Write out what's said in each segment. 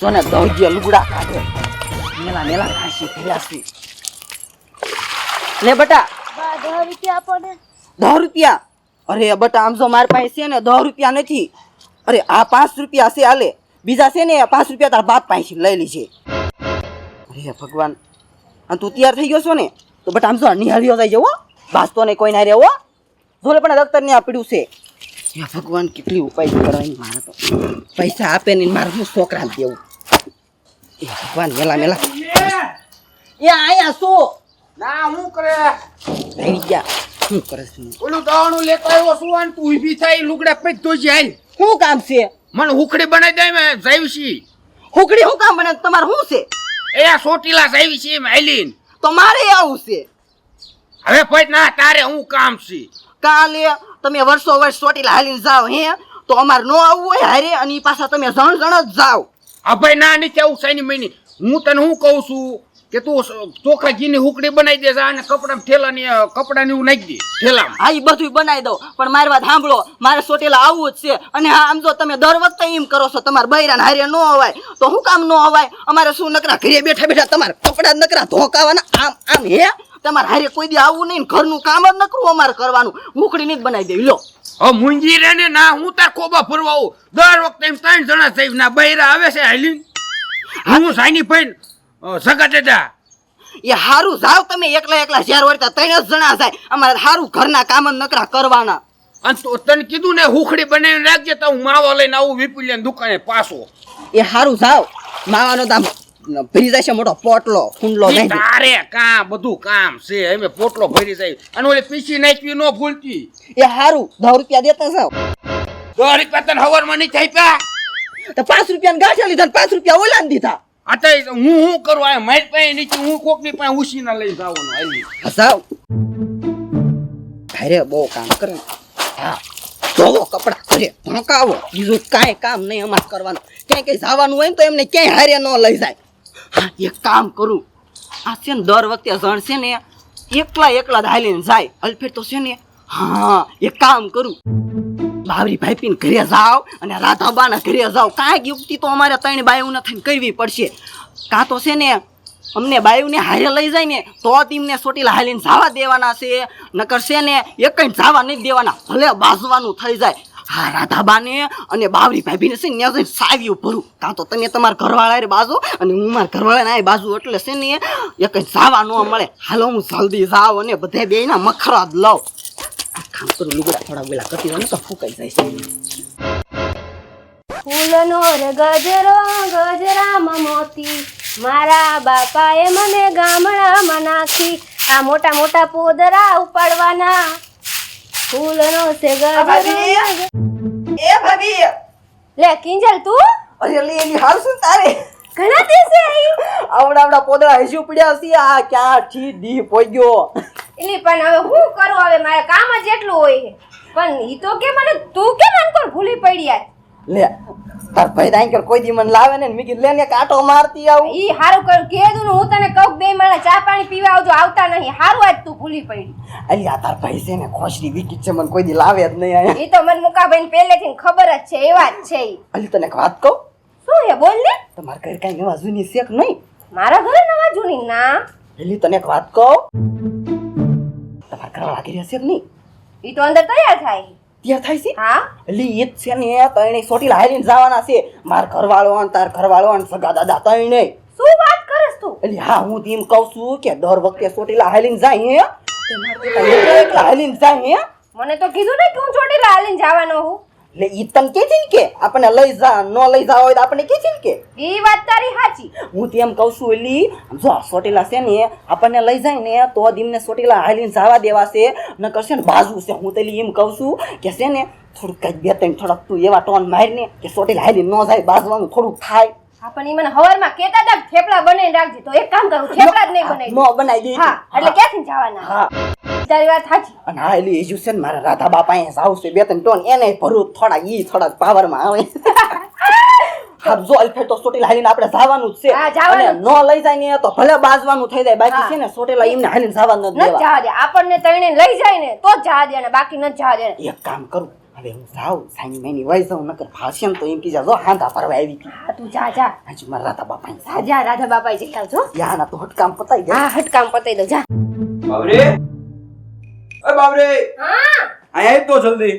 જોને દોડજે લુગડા કાઢે મેલા મેલા ઘાસી ફેલાસી લે બટા 10 રૂપિયા આપો ને 10 રૂપિયા અરે બટા આમ જો માર પાસે છે ને 10 રૂપિયા નથી અરે આ 5 રૂપિયા છે હાલે બીજા છે ને 5 રૂપિયા તાર બાપ પાસે લઈ લીજે અરે ભગવાન અને તું તૈયાર થઈ ગયો છો ને તો બટા આમ જો નિહાળ્યો જાય જવો બાસતો ને કોઈ ના રે હો જોલે પણ દફતર ને આપડ્યું છે હે ભગવાન કેટલી ઉપાય કરવાની મારે તો પૈસા આપે ને મારે હું છોકરા દેવું એ ભગવાન મેલા મેલા એ આયા શું ના હું કરે રહી ગયા શું કરે છે ઓલું દાણું લેતો આવ્યો શું અને તું ઊભી થઈ લુગડા પૈક તો જાય શું કામ છે મને હુકડી બનાવી દે મે જાઈવશી હુકડી શું કામ બને તમારે શું છે એ સોટીલા જાઈવશી મેલીન તો મારે આવું છે હવે પૈ ના તારે હું કામ છે કાલે તમે વર્ષો વર્ષ ચોટીલા હાલીને જાઓ હે તો અમારે નો આવવું હોય હારે અને ઈ પાછા તમે જણ જણ જ જાઓ આ ભાઈ ના નીચે આવું સાઈની મહિની હું તને હું કહું છું કે તું ચોખા ઘીની હુકડી બનાવી દે અને કપડામાં ઠેલાની કપડાની હું નાખી દે ઠેલામાં હા ઈ બધું બનાવી દઉં પણ મારી વાત સાંભળો મારે ચોટીલા આવવું જ છે અને હા આમ જો તમે દર વખતે એમ કરો છો તમારે બૈરાને હારે નો અવાય તો હું કામ નો અવાય અમારે શું નકરા ઘરે બેઠા બેઠા તમારે કપડા નકરા ધોકાવાના આમ આમ હે તમારે હારે કોઈ દી આવવું નહીં ઘરનું કામ જ નકરું અમારે કરવાનું મુખડી નહીં બનાવી દેવી લો ઓ મુંજી રે ને ના હું તાર કોબા ફરવા આવું દર વખતે એમ 3 જણા થઈ ના બૈરા આવે છે હાલીન હું સાઈની ફઈન સગા દાદા એ હારું જાવ તમે એકલા એકલા શહેર વળતા 3 જ જણા જાય અમારે હારું ઘરના કામ જ નકરા કરવાના અને તો તને કીધું ને હુખડી બનાવીને રાખજે તો હું માવા લઈને આવું વિપુલિયાની દુકાને પાછો એ હારું જાવ માવાનો દામ ભરી જાય છે મોટો પોટલો કુંડલો ઈ નહીં તારે કામ બધું કામ છે એમે પોટલો ભરી જાય અને ઓલી પીસી નાખવી ન ભૂલતી એ હારું 10 રૂપિયા દેતા જાવ 10 રૂપિયા તને હવારમાં નહીં થઈ પા તો 5 રૂપિયા ગાંઠિયા લીધા 5 રૂપિયા ઓલા દીધા આ હું કરું આ મારી પાસે નીચે હું કોકની પાસે ઉસીના લઈ જવાનું હાલી જાવ અરે બહુ કામ કરે હા ધોવો કપડા ઘરે ધોકાવો બીજું કાંઈ કામ નહીં અમારે કરવાનું ક્યાંય કઈ જવાનું હોય ને તો એમને ક્યાંય હારે ન લઈ જાય હા એક કામ કરું આ છે ને દર વખતે જણ છે ને એકલા હાલીને જાય અલ્ફેર તો છે ને હા એક કામ કરું બાવરી ભાઈપીને ઘરે જાવ અને રાધાબાના ઘરે જાવ કાંઈક યુક્તિ તો અમારે 3 બાયુને થઈને કરવી પડશે કાં તો છે ને અમને બાયુને હારે લઈ જાય ને તો તેમને ચોટીલા હાલીને જવા દેવાના છે નકર છે ને એક જ જવા નહીં દેવાના ભલે બાજવાનું થઈ જાય હા રાધાબાને અને બાવરી ભાભીને છે ને ત્યાં જઈને સાવ્યું ભરું કાં તો તમે તમારા ઘરવાળા બાજુ અને હું મારા ઘરવાળાને બાજુ એટલે છે ને એક જ જવા ન મળે હાલો હું જલ્દી જાવ અને બધે બેયના મખરા જ લઉં કામ કરું લુગડા થોડા વેલા કટી દો ને તો ફૂકાઈ જાય છે ફૂલનો રે ગજરો ગજરામાં મોતી મારા બાપાએ મને ગામડામાં નાખી આ મોટા મોટા પોદરા ઉપાડવાના ફૂલનો છે ગજરો એ ભાભી લે કિંજલ તું અરે લે એની હાલ શું તારે ઘણા દિવસે આવી આવડા પોદળા હજુ પડ્યા છે આ ક્યાંથી દી પોગ્યો એલી પણ હવે હું કરું હવે મારે કામ જ એટલું હોય છે પણ ઈ તો કે મને તું કેમ આનકોર ભૂલી પડી યાર લે તાર ભાઈ દાંકર કોઈ દી મને લાવે ને મી કીધું લે ને કાંટો મારતી આવું ઈ હારું કરું કીધું ને હું તને કહું બે માળા ચા પાણી પીવા આવજો આવતા નહીં હારું આજ તું ભૂલી પડી અલી આ તાર ભાઈ છે ને ખોશરી વિકી છે મને કોઈ દી લાવે જ નહીં આયા ઈ તો મને મુકાભાઈ પહેલેથી ખબર જ છે એવા જ છે ઈ અલી તને એક વાત કહું શું હે બોલ ને તમાર ઘરે કાંઈ એવા જૂની શેક નહીં મારા ઘરે નવા જૂની ના અલી તને એક વાત કહું તમાર ઘરવાળા ઘરે શેક નહીં ઈ તો અંદર તૈયાર થાય ત્યાં થાય છે હા અલી ઈ જ છે ને તણે ચોટીલા હાલીને જવાના છે માર ઘરવાળો અને તાર ઘરવાળો અને સગા દાદા તણે શું વાત કરસ તું અલી હા હું તેમ કહું છું કે દર વખતે ચોટીલા હાલીને જાય હે એકલા હાલીને જાય હે મને તો કીધું ને કે હું ચોટીલા હાલીને જવાનો હું એટલે ઈ તને કે છે ને કે આપણે લઈ જા ન લઈ જાવ હોય તો આપણે કે છે ને કે ઈ વાત તારી સાચી હું તેમ કહું છું એલી જો ચોટીલા છે ને આપણને લઈ જાય ને તો દીમને ચોટીલા હાલીને જવા દેવા છે ન કરશે ને બાજુ છે હું તેલી એમ કહું છું કે છે ને થોડુંક કઈ બે ત્રણ થોડાક તું એવા ટોન મારીને કે ચોટીલા હાલીને ન જાય બાજવાનું થોડુંક થાય હા પણ ઈ મને હવારમાં કેતા હતા થેપલા બનાવીને રાખજે તો એક કામ કરું થેપલા જ નહીં બનાવી ન બનાવી દે હા એટલે ક્યાંથી જવાના હા તારી વાત સાચી અને હા એલી એજુ છે ને મારા રાધા બાપા અહીંયા જાવ છે બે ત્રણ ટોન એને ભરું થોડા ઈ થોડા પાવરમાં આવે હા જો અલ્ફેટ તો ચોટીલા હાલીને આપણે જવાનું જ છે હા, જવાનું અને ન લઈ જાય ને તો ભલે બાજવાનું થઈ જાય બાકી છે ને ચોટીલા એમને હાલીને જવા ન ન દેવા જવા દે આપણને તઈને લઈ જાય ને તો જ જવા દે ને બાકી ન જવા દે એક કામ કરું હવે હું જાઉં સાઈની મેની વહી જાઉં નકર ભાષણ તો એમ કીધા જો હાંધા પરવા આવી હતી હા તું જા જા હજુ મારા રાતા બાપા જા જા રાધા બાપા જઈ આવજો યાના તો હટકામ પતાઈ ગયા હા હટકામ પતાઈ દો જા બાબરે એ બાબરે હા આય તો જલ્દી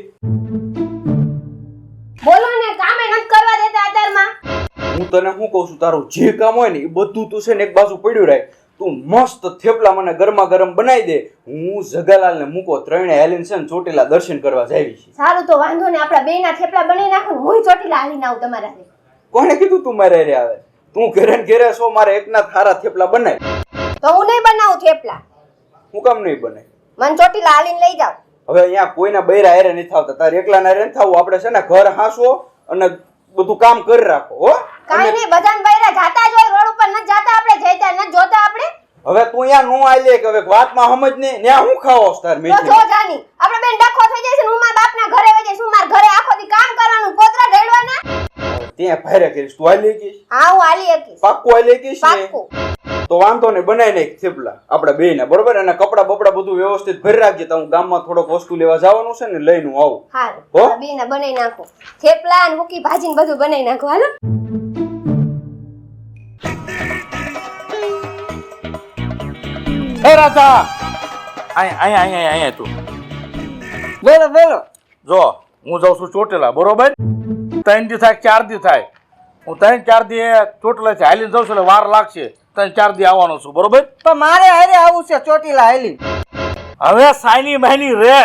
બોલો ને કામે નથી કરવા દેતા અત્યારમાં હું તને શું કહું છું તારું જે કામ હોય ને એ બધું તું છે ને એક બાજુ પડ્યું રહે તું મસ્ત થેપલા મને ગરમા ગરમ બનાવી દે હું જગાલાલ ને મૂકો ત્રણે હેલીન છે ને ચોટીલા દર્શન કરવા જાવી છે સારું તો વાંધો ને આપડા બેયના થેપલા બનાવી નાખો ને હું ચોટીલા હાલીને આવું તમારા હારે. કોને કીધું તું મારે હારે આવે તું ઘરે ને ઘરે છો મારે એકના થારા થેપલા બનાય તો હું નહીં બનાવું થેપલા હું કામ નહીં બને મને ચોટીલા હાલીને લઈ જાવ હવે અહીંયા કોઈના બૈરા હારે નથી આવતા તારે એકલાના હારે નથી થવું આપણે છે ને ઘર હાંસવો અને બધું કામ કરી રાખો હો કાઈ નહીં બધાને બૈરા જાતા જ હોય રોડ ઉપર ન જાતા આપણે જઈતા ન જોતા આપણે હવે તું અહીંયા નો આલે કે હવે વાતમાં સમજ ને ન્યા હું ખાવો તાર તો મેથી જો જાની આપણે બેન ડખો થઈ જાય છે ને હું મારા બાપના ઘરે વઈ જઈશ હું મારા ઘરે આખો દી કામ કરવાનું પોતરા ઢેડવાના ત્યાં ફાયરા કરીશ તું આલી કીશ હા હું હાલી એકીશ પાક્કું આલી કીશ ને પાક્કું તો વાંધો ને બનાવી નાખ થેપલા આપણે બેયને બરોબર અને કપડા બપડા બધું વ્યવસ્થિત ભરી રાખજે તો હું ગામમાં થોડોક વસ્તુ લેવા જવાનું છે ને લઈને હું આવું હારું હો? બેને બનાવી નાખો થેપલા ને હુકી ભાજીને બધું બનાવી નાખો હાલો એ રાધા અહીંયા તું બોલો બોલો જો હું જાઉં છું ચોટેલા બરોબર 3 દી થાય 4 દી થાય હું 3-4 દી ચોટેલા થી હાલીને જાઉં છું એટલે વાર લાગશે 3-4 દી આવવાનો છું બરોબર પણ મારે હારે આવું છે ચોટીલા હાલી હવે સાયની મહિની રે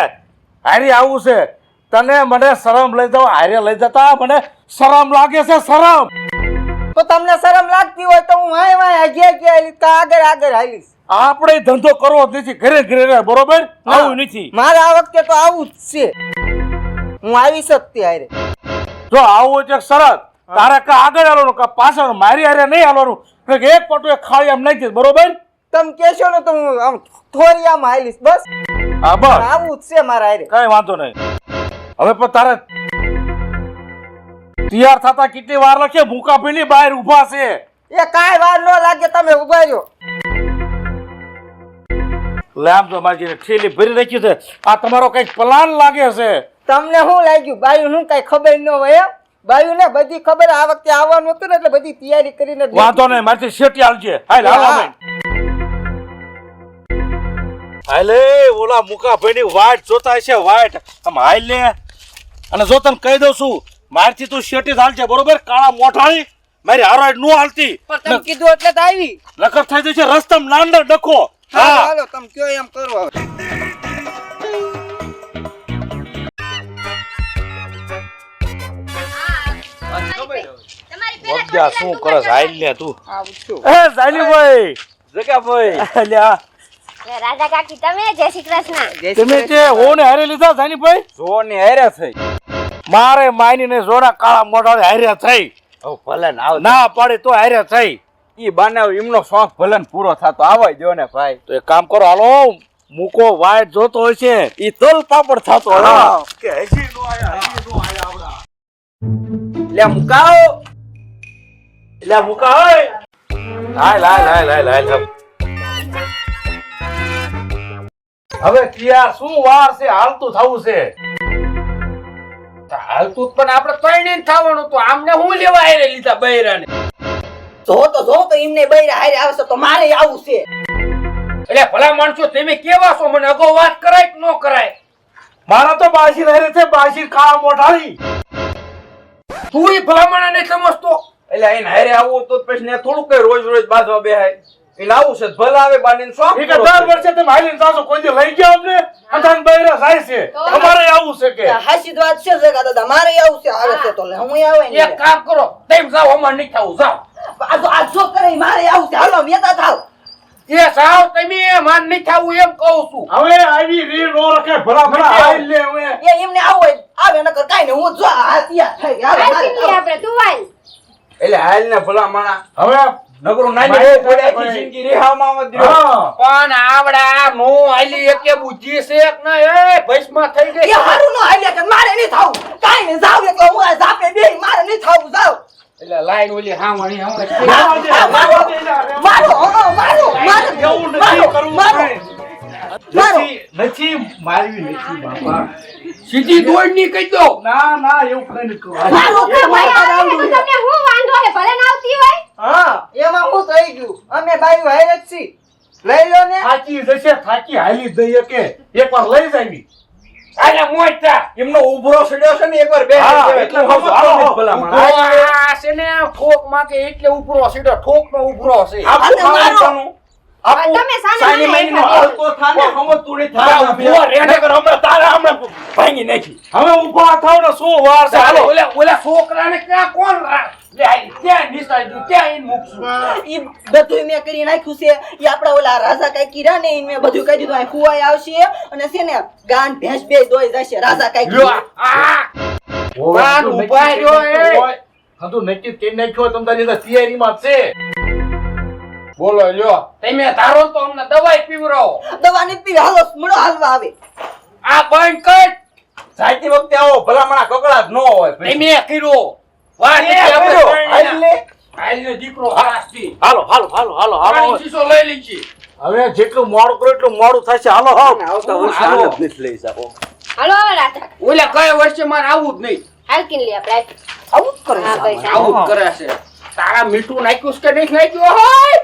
હારી આવું છે તને મને શરમ લઈ જાવ હારે લઈ જતા મને શરમ લાગે છે શરમ તો તમને શરમ લાગતી હોય તો હું વાય વાય આગળ હાલી તો આગળ હાલીશ આપણે ધંધો કરવો જ નથી ઘરે ઘરે રહે બરોબર આવું નથી મારે આ વખતે તો આવું જ છે હું આવી શકતી હારે જો આવું એટલે શરત તારે કા આગળ હાલવાનું કા પાછળ મારી હારે નહીં હાલવાનું એક પટુ એક ખાલી આમ નાખી બરોબર તમે કહેશો ને તો હું આમ થોડી આમ હાલીશ બસ હા બસ આવું જ છે મારા હારે કઈ વાંધો નહીં હવે પણ તારે તૈયાર થતા કેટલી વાર લાગશે ભૂકા પીની બહાર ઊભા છે એ કાંઈ વાર ન લાગે તમે ઉભા રહ્યો લે આમ તો મારી ઠેલી ભરી રાખી છે આ તમારો કઈક પ્લાન લાગે છે તમને શું લાગ્યું બાયું નું કઈ ખબર ન હોય એમ? બાયું ને બધી ખબર આ વખતે આવવાનું હતું ને એટલે બધી તૈયારી કરીને જ વાંધો નહીં મારથી શેટી હાલજે હાલ હાલ હા. હાલે ઓલા મુકા ભાઈની વાટ જોતા છે વાટ આમ હાલ ને અને જો તને કહી દઉં છું મારથી તું શેટી જ હાલજે બરોબર કાળા મોઢાળી મારી હારો નો હાલતી પણ તમે કીધું એટલે તો આવી નકર થઈ જશે રસ્તમ લાંડર ડખો હાલો હા હાલો તમે કયો એમ કરો હવે વગજા શું કરે હાલ ને તું આવું છું એ ઝાલીભાઈ જગાભાઈ અલ્યા રાધા કાકી તમે જય શ્રી કૃષ્ણ તમે તે ઓને હારે લીધા ઝાલીભાઈ જો ને હારે થઈ મારે માયની ને જોરા કાળા મોઢાળે હારે થઈ હવે ભલે ને આવ ના પડે તો હારે થઈ ઈ બાને એમનો શોખ ભલે ને પૂરો થતો આવાય જો ને ભાઈ તો એક કામ કરો હાલો મૂકો વાઈટ જોતો હોય છે ઈ તલ પાપડ થતો હા. કે હજી નો આયા આપડા લે મુકાઓ એટલે મૂકા હોય હાલ હાલ હાલ હાલ હાલ હવે કિયા શું વાર છે હાલતું થવું છે હાલતું પણ આપણે ત્રણે થવાનું તો આમને હું લેવા હારે લીધા બૈરાને જો તો એમને બૈરા હારે આવશે તો મારે આવું છે એટલે ભલા માણસો તમે કેવા છો મને અગાઉ વાત કરાય કે ન કરાય મારા તો બાશી રહે છે બાશી કાળા મોઢાળી તું એ ભલામણા ને સમજતો એટલે એને હારે આવું તો પછી ને થોડું કઈ રોજ રોજ બાંધવા બેહાય એને આવું છે ભલે આવે બાને શોખ ઠીક છે દર વર્ષે તમે હાલીને જાશો કોઈ દી લઈ ગયા અમને અંધાન બૈરા જાય છે અમારે આવું છે કે હાસી વાત છે જગા દાદા મારે આવું છે હારે છે તો લે હું આવે ને એક કામ કરો તેમ જાઓ અમાર નહીં થવું જાઓ આ જો કરે મારે આવું છે હાલો વેતા થાવ એ સાવ તમે માન નહીં થવું એમ કહું છું હવે આવી રી નો રખે ભલા ભલા હાલ લે હવે એ એમને આવે નકર કાઈ ને હું જો આ તૈયાર થઈ હાલો હાલતી નહીં આપણે તું વાલ એટલે હાલ ને ભલા માણા હવે નગરો નાની ભાઈ, બહુ પડ્યા ભાઈ. છે જિંદગી રેહામાં મત દ્યો. હા પણ આવડા નો આલી એકે બુદ્ધિ છે કે ના એ ભસ્મા થઈ એ ગઈ હારું નો હાલ્યા કે મારે નહીં થાવું કાઈ ને જાવ એટલે હું આ જાપે બે મારે નહીં થાવું જાવ એટલે લાઈન ઓલી હાવણી મારો એવું નથી કરવું મારો. કાંઈ. નથી મારવી નથી બાપા સીધી દોડની કહી દો. ના ના એવું કઈ નથી કરવું. મારું કામ અહીંયા આવે તો તમને હું વાંધો હે ભલે ના આવતી હોય હા એમાં શું થઈ ગયું અમે બાયું હારે જ છી લઈ લો ને થાકી જશે થાકી હાલી દઈએ કે એકવાર લઈ જાવી. અરે મોટા એમનો ઉભરો સડ્યો છે ને એકવાર બે હા, એટલે ખબર ખબર હાલો. નથી ભલામણ. આ છે ને ઠોક માં કે એટલે ઉપરો સીધો ઠોક નો ઉપરો છે. આપું અને મારો- ખાવાનું. આપું તમે સાને સાની મને માનીનો એકા હાલતો થાને, સમજતું નથી તારા થાને. ઉભો રેડે કર હમણાં તારા હમણાં ભાંગી નાખી. હવે ઊભા થાવ ને શું વાર છે હાલો. ઓલા છોકરાને ક્યાં કોણ લે આઈ ક્યાં નિસાઈ દઉં ક્યાં ઈન મૂકશું. ઈ બધું મેં કરી નાખ્યું છે ઈ આપડા ઓલા રાજા કાઈ કીરા ને ઈ મેં બધું કહી દીધું આ કુવાય આવશે અને છે ને ગાન ભેંસ બે દોઈ જશે રાજા કાઈ લ્યો કીધું આ કાન ઉભા રહ્યો એ. હજુ નક્કી કરી નાખ્યો તમારી તૈયારીમાં જ છે. બોલો લ્યો તમે ધારો તો અમને દવાઈ પીવરાવો. દવા નથી પીવી હાલો મળો હાલવા આવે આ બંધ કર. જાતી વખતે આવો ભલામણા કકડાટ ન હોય પછી. તમે કર્યો વાહ એ કર્યો. હાલ લે. આઈનો દીકરો હાસ્તી હાલો હાલો હાલો હાલો હાલો પાણી શીશો લઈ લીધી. હવે જેટલું મોડું કરો એટલું મોડું થશે હાલો હાલો આવતા વર્ષે હાલો. હાલ જ નથી લઈ જાઓ. હાલો હવે રાજા ઓલા કયા વર્ષે મારે આવું જ નહીં. હાલકીન લે આપણે આવું જ કરે હા છે ભાઈ આવું જ કરે છે. તારા મીઠું નાખ્યું છે કે નહીં નાખ્યું હોય?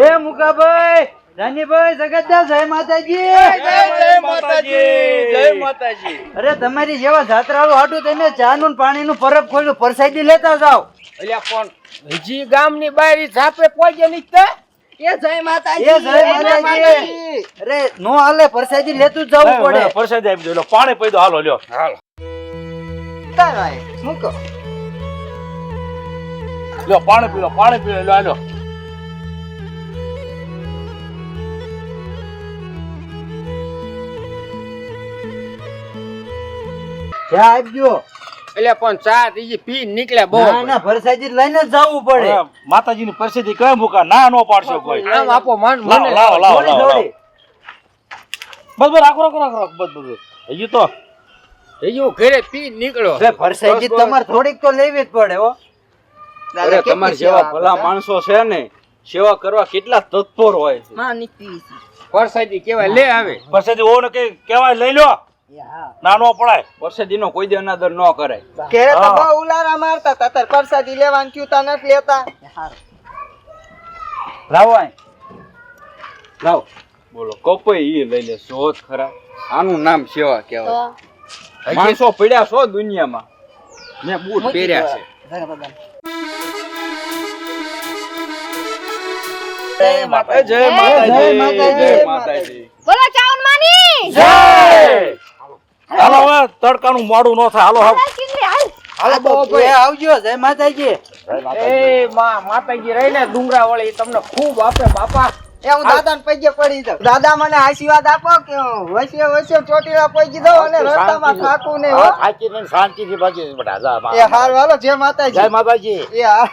એ મુકાભાઈ રાનીભાઈ જગતદાસ જય માતાજી જય માતાજી જય માતાજી. અરે તમારી જેવા જાત્રાળુ હાટું તમે ચાનું પાણીનું પરબ ખોલ્યું પરસાદી લેતા જાઓ અલ્યા પણ હજી ગામની બારી ઝાપે પહોંચે નહીં તે? એ જય માતાજી એ જય માતાજી અરે નો હાલે પરસાદી લેતું જ જવું પડે પરસાદી આપી દો લો પાણી પી દો હાલો લ્યો હાલો તારાય મૂકો લ્યો પાણી પી લો લ્યો હાલો ચા આપજો એટલે પણ ચા ત્રીજી પી નીકળે બહુ ના ના પરસાદી લઈને જ જવું પડે હવે માતાજીની પરસાદી કઈ મૂકા ના નો પાડશો કોઈ આમ આપો મન લાવો મને લાવો લાવો થોડી લાવો થોડી બસ બસ રાખો બસ હજી તો હજી ઘરે પી નીકળ્યો અરે પરસાદી તમારે થોડીક તો લેવી જ પડે હો અરે તમારી જેવા ભલા માણસો છે ને સેવા કરવા કેટલા તત્પર હોય છે. માં નીકળી પરસાદી કેવાય લે આવે પરસાદી ઓને કે કહેવાય લઈ લો ના નો પડાય પરસેદીનો કોઈ દી અનાદર ન કરાય. ઘરે તો હા. બહુ ઉલારા મારતા તા તાર પરસાદી લેવાનું ક્યું તા નથી લેતા લાવો અહીં. લાવ બોલો કપઈ ઈ લઈ લે શોધ ખરા. આનું નામ સેવા કહેવાય. તો માણસો પડ્યા છો દુનિયામાં મેં બૂટ પહેર્યા છે. જય માતાજી જય માતાજી. જય માતાજી. બોલો ચાવન માની હાલો હવે તડકાનું મોડું ન થાય હાલો હાલો હાલકીન લે હાલ હાલો બાપુ એ આવજો જય માતાજી એ માતાજી રહીને ડુંગરા વળી તમને ખૂબ આપે બાપા. એ હું દાદા ને પગે પડી જાઉં દાદા મને આશીર્વાદ આપો કે હું વચ્ચે વચ્ચે ચોટીલા પહોંચી દઉં અને રસ્તામાં થાકું નહીં હો થાકીને શાંતિથી બાકી બેટા જા એ હાર હાલો જય માતાજી જય માતાજી એ હા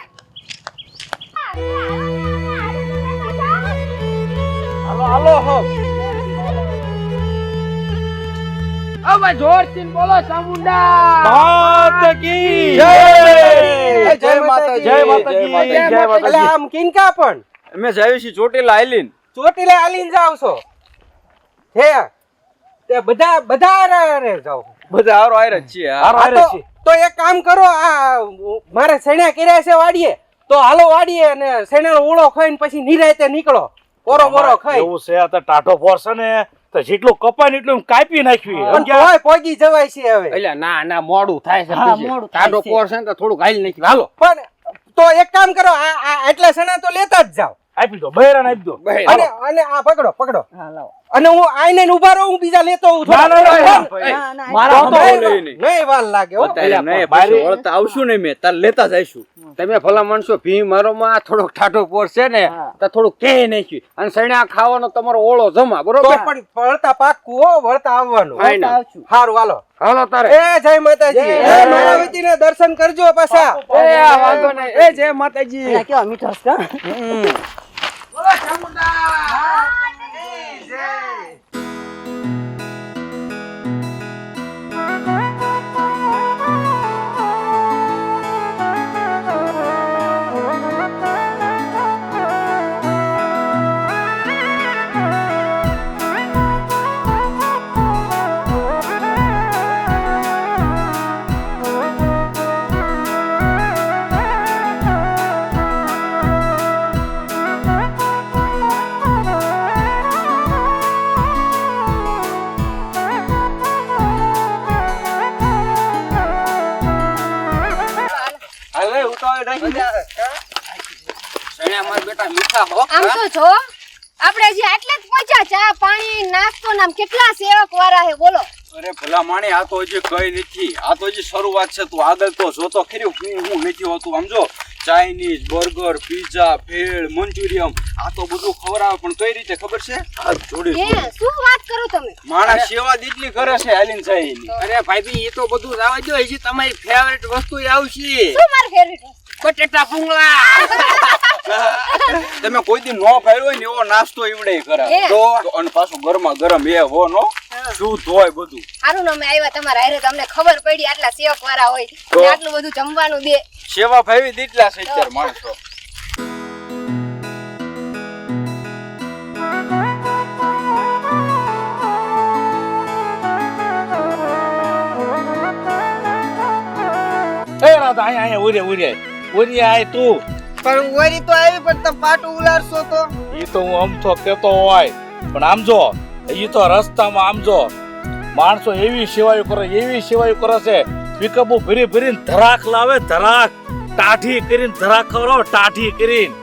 હાલો હાલો હો હવે જોરથી બોલો ચામુંડા. માત કી જય. જય માતાજી જય માતાજી જય માતાજી આમ કિનકા પણ અમે જાવી છીએ ચોટીલા આઈલીન. ચોટીલા આલીને જાવ છો હે તે બધા બધા રે જાવ બધા હારો હારે જ છીએ. હા. હારો હારે છે તો એક કામ કરો આ મારે સણ્યા કર્યા છે વાડીએ તો હાલો વાડીએ અને સણ્યાનો ઓળો ખાઈને પછી નિરાયતે નીકળો પોરો બોરો ખાઈ એવું છે આ તો ટાઢો પોર છે ને તો જેટલું કપાય ને એટલું કાપી નાખ્યું પણ તોય પોગી જવાય છે હવે એટલે ના મોડું થાય છે હા, પછી. મોડું થાય ટાઢો છે. પોર છે ને તો થોડુંક હાલી નાખ્યું હાલો. પણ તો એક કામ કરો આ એટલા સણા તો લેતા જ જાવ આપી દો બહેરાને આપી દો અને અને આ પકડો અને હું આઈને ને ઉભા રહું હું બીજા લેતો હું ના, ના, ના, થોડા. ના. ના મારા તો નહીં, લઈ નહીં. નહીં વાર લાગે હો અત્યારે નહીં, બારી- પછી વળતા આવશું ને મેં તાર લેતા જઈશું. તમે ભલા માણસો ભી મારો માં થોડોક ટાઢો પોર છે ને તો થોડુંક કે નાખ્યું અને સણ્યા ખાવાનો તમારો ઓળો જમા તો બરોબર. પણ વળતા પાક્કું હો વળતા આવવાનું ફાઇનલ. હારું હાલો હાલો તારે. એ જય માતાજી એ માયાવતીને દર્શન કરજો પાછા એ આ વાંધો નહીં. એ જય માતાજી. કેવા મીઠા છે કા? બોલો ચામુંડા. ઉતાવળ રાખી દે સણ્યા માર બેટા મીઠા હો આમ તો જો આપણે હજી આટલે જ પહોંચ્યા, ચા પાણી નાસ્તો નામ કેટલા સેવક વાળા હે બોલો. અરે ભલા માણી આ તો હજી કઈ નથી, આ તો હજી શરૂઆત છે. તું આગળ તો જોતો ખરી હું નથી હોતું. આમ જો ચાઇનીઝ, બર્ગર, પીઝા, ભેળ, મંચુરિયમ આ તો બધું ખવડાવે પણ કઈ રીતે ખબર છે? આ જોડી હે શું વાત કરો તમે? માણસ સેવા દીટલી કરે છે હાલીન સાઈની. અરે ભાઈ એ તો બધું જવા દો, હજી તમારી ફેવરેટ વસ્તુ આવશે. શું મારું ફેવરિટ વસ્તુ? બટેટા પૂંગળા. તમે કોઈ દી નો ખાયો હોય ને એવો નાસ્તો ઈવડે કરે તો અને પાછું ગરમા ગરમ એ હો નો શું ધોય બધું. સારું ને અમે આવ્યા તમારા હારે, તમને ખબર પડી આટલા સેવક વાળા હોય તો? ને આટલું બધું જમવાનું દે. સેવા ભાવી દીટલા છે અત્યારે માણસો. એ રાધા અહીંયા ઉરે આય તું. પણ ઓરી તો આવી પણ તમે પાટું ઉલાડશો તો ઈ તો હું આમ તો કેતો હોય પણ આમ જો ઈ તો રસ્તામાં આમ જો માણસો એવી સેવાયો કરે છે. પિકઅપો ભરીને ધરાક લાવે, ધરાક ટાઢી કરીને ધરાક ખવડાવે, ટાઢી કરીને.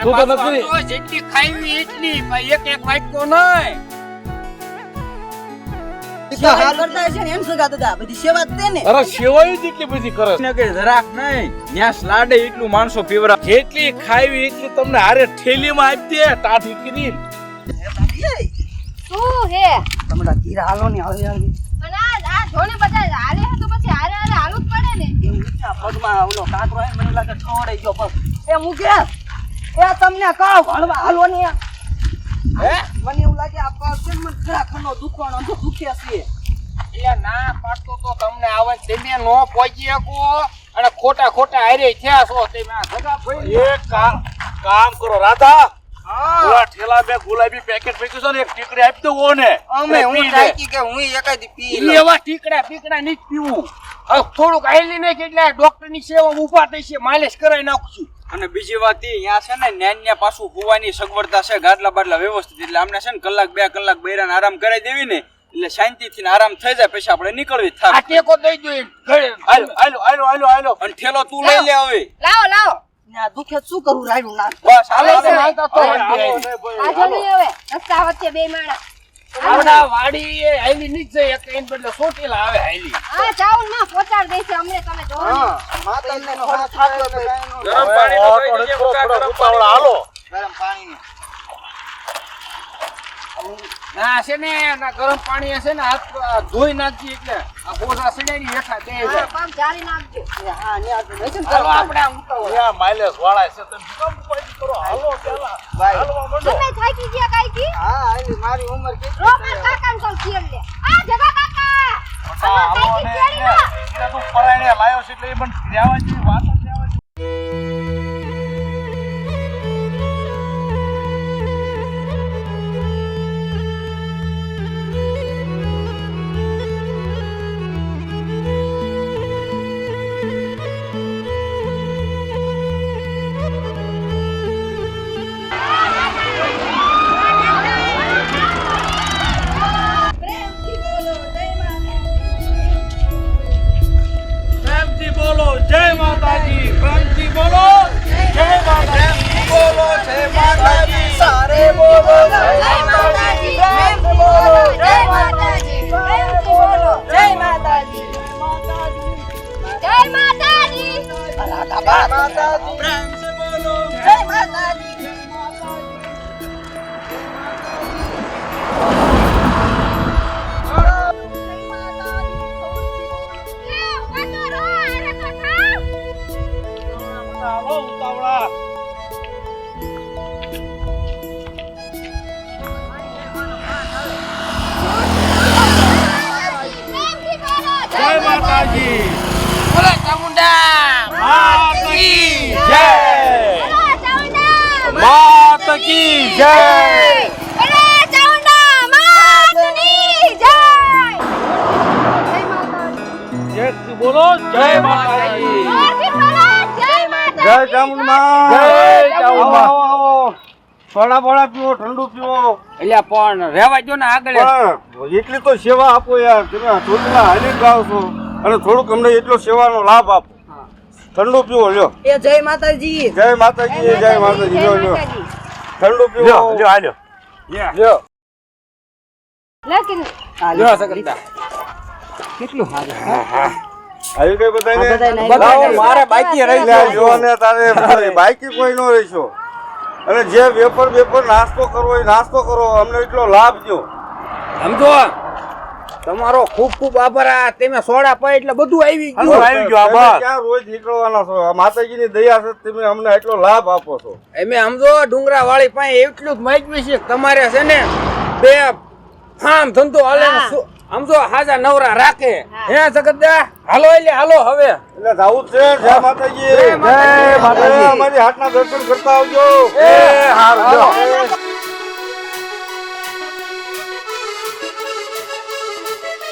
તું તો નથી જેટલી ખાવી એટલી ભાઈ, એક એક વાટકો નહીં. તો હાલ કરતા છે ને એમ સગા દાદા બધી સેવા જ તે ને. અરે સેવાયું જેટલી બધી કરે છે. ને કે જરાક નહીં ન્યા સ્લાડે એટલું માણસો પીવરા. જેટલી ખાવી એટલી તમને હારે થેલીમાં આપી દે ટાઢી કરીને. શું હે? તમારા ધીરા હાલો ને હવે અને આ જોને બધા હારે હે તો પછી હારે હાલવું જ પડે ને. એ ઊંચા પગમાં ઓલો કાંકરો હે મને લાગે છોડાઈ ગયો પગ. એ મુકેશ એ તમને કહો ભણવા હાલો ને. હે મને એવું લાગે આ પગ છે ને મને ખરાખનો દુખવાનો તો દુખ્યા છે. એટલે ના પાડતો તો તમને આવે તમે નો પહોંચી શકો અને ખોટા હારે થયા છો તમે. આ સગા ભાઈ એક કામ કરો રાધા, ઓલા ઠેલા બે ગુલાબી પેકેટ મૂક્યું છે ને એક ટીકડી આપી દો ઓને. અમે હું ટાઈકી કે હું એકાદી પી લઉં. એવા ટીકડા નહીં પીવું. હવે થોડુંક આયલી નહીં એટલે ડોક્ટરની સેવા ઊભા થઈ છે, માલિશ કરાવી નાખશું. અને બીજી વાત એ અહીંયા છે ને ન્યા પાછું હોવાની સગવડતા છે, ગાદલા બાદલા વ્યવસ્થિત. એટલે અમને છે ને કલાક 2 કલાક બૈરાને આરામ કરાવી દેવી ને એટલે શાંતિથી આરામ થઈ જાય પછી આપણે નીકળવી આ થાક. ટેકો દઈ દો એમ. હાલો. અને ઠેલો તું લઈ લે હવે. લાવો આ દુખે શું કરું રાયડું ના બસ હાલો હાલો, હાલો. હાલતા તો વંડી આવી. આ જો નહીં હવે રસ્તા વચ્ચે બે માણા. આવડા વાડી એ હાલી નહીં જાય એક એને બદલે સોટેલા આવે હાલી. આ ચાઉન માં પોચાડ દે છે અમને, તમે જોવો ને. હા માતાજીનો હાથ થાક્યો તો કાંઈ નો. ગરમ પાણીનો કઈ દેજે, થોડો ઉતાવળા હાલો. ગરમ પાણીનો ના છે ને ના ગરમ પાણી હશે ને હાથ ધોઈ નાખજી એટલે આ ગોધા સડાઈ હેઠા દે હા, જાય. પગ જાળી નાખજો. હા ને આ તો નહીં છે ને હાલો ગરમ આપણે આમ ઉતાવળ. ત્યાં માઇલેજ વાળા છે તમે શું કામ ઉપાડી કરો? હાલો પેલા ભાઈ. હાલવા માંડો. તમે થાકી ગયા કાઈકી? હા આલી મારી ઉંમર રો કેટલી માર કાકાને કહું ચીર લે. આ જગા કાકા. હા, હાલો કાકી ને ચીરી લો. એને તું પરાયણે લાયો છે એટલે એ પણ રહેવા જેવી વાત જ રહેવા જેવી. પ્રેમથી બોલો જય માતાજી. પ્રેમથી બોલો જય માતાજી. બોલો જય માતાજી. સારે બોલો જય માતાજી. પ્રેમથી બોલો જય માતાજી. પ્રેમથી બોલો જય માતાજી. જય માતાજી. માતાજી પ્રેમ સે બોલો જય માતાજી. એ ઉભા તો રહો, આરે તો થાવ. હાલો ઉતાવળા. પ્રેમથી બોલો જય માતાજી. બોલો ચામુંડા માત કી જય. બોલો ચાઉંડા માત કી જય. બોલો ચાઉંડા માતની જય. જય માતાજી. એકથી બોલો જય માતાજી. જોરથી બોલો જય માતાજી. જય ચામુંડા. જય ચામુંડા. સોડા બોડા પીવો, ઠંડુ પીવો. એટલે પણ રહેવા જો ને આગળ પણ એટલી તો સેવા આપો યાર. તમે ચોટલા હાલી ગાવ છો. અને થોડુંક અમને એટલો સેવાનો લાભ આપો. ઠંડુ પીવો લ્યો. એ જય માતાજી. જય માતાજી, જય માતાજી. લ્યો લ્યો ઠંડુ પીવો. લ્યો હાલ્યો. લ્યો લ્યો સગનદા. કેટલું સારું. આવી ગઈ બધાને? બધાને લાવો, મારે બાકી રહી લ્યા, જાય. જો ને તારે બાકી કોઈ ન રહીશો. અને જે વેપર નાસ્તો કરવો એ નાસ્તો કરો. અમને એટલો લાભ દો. સમજો તમારો ખૂબ ખૂબ આભાર. આ તમે સોડા પાય એટલે બધું આવી હાલો, ગયું. આવી ગયો આ તમે બસ. ક્યાં રોજ નીકળવાના છો? આ માતાજીની દયા છે, તમે અમને એટલો લાભ આપો છો. અમે સમજો ડુંગરા વાળી પાસે એટલું જ માગ્યું છે કે તમારે છે ને બે ફાર્મ ધંધો હાલે ને સમજો હાજા નવરા રાખે. હે જગતદા હાલો એટલે હાલો હવે. એટલે જાવું જ છે. જય માતાજી. જય માતાજી. અમારી હાથના દર્શન કરતા આવજો. એ હારું, લ્યો.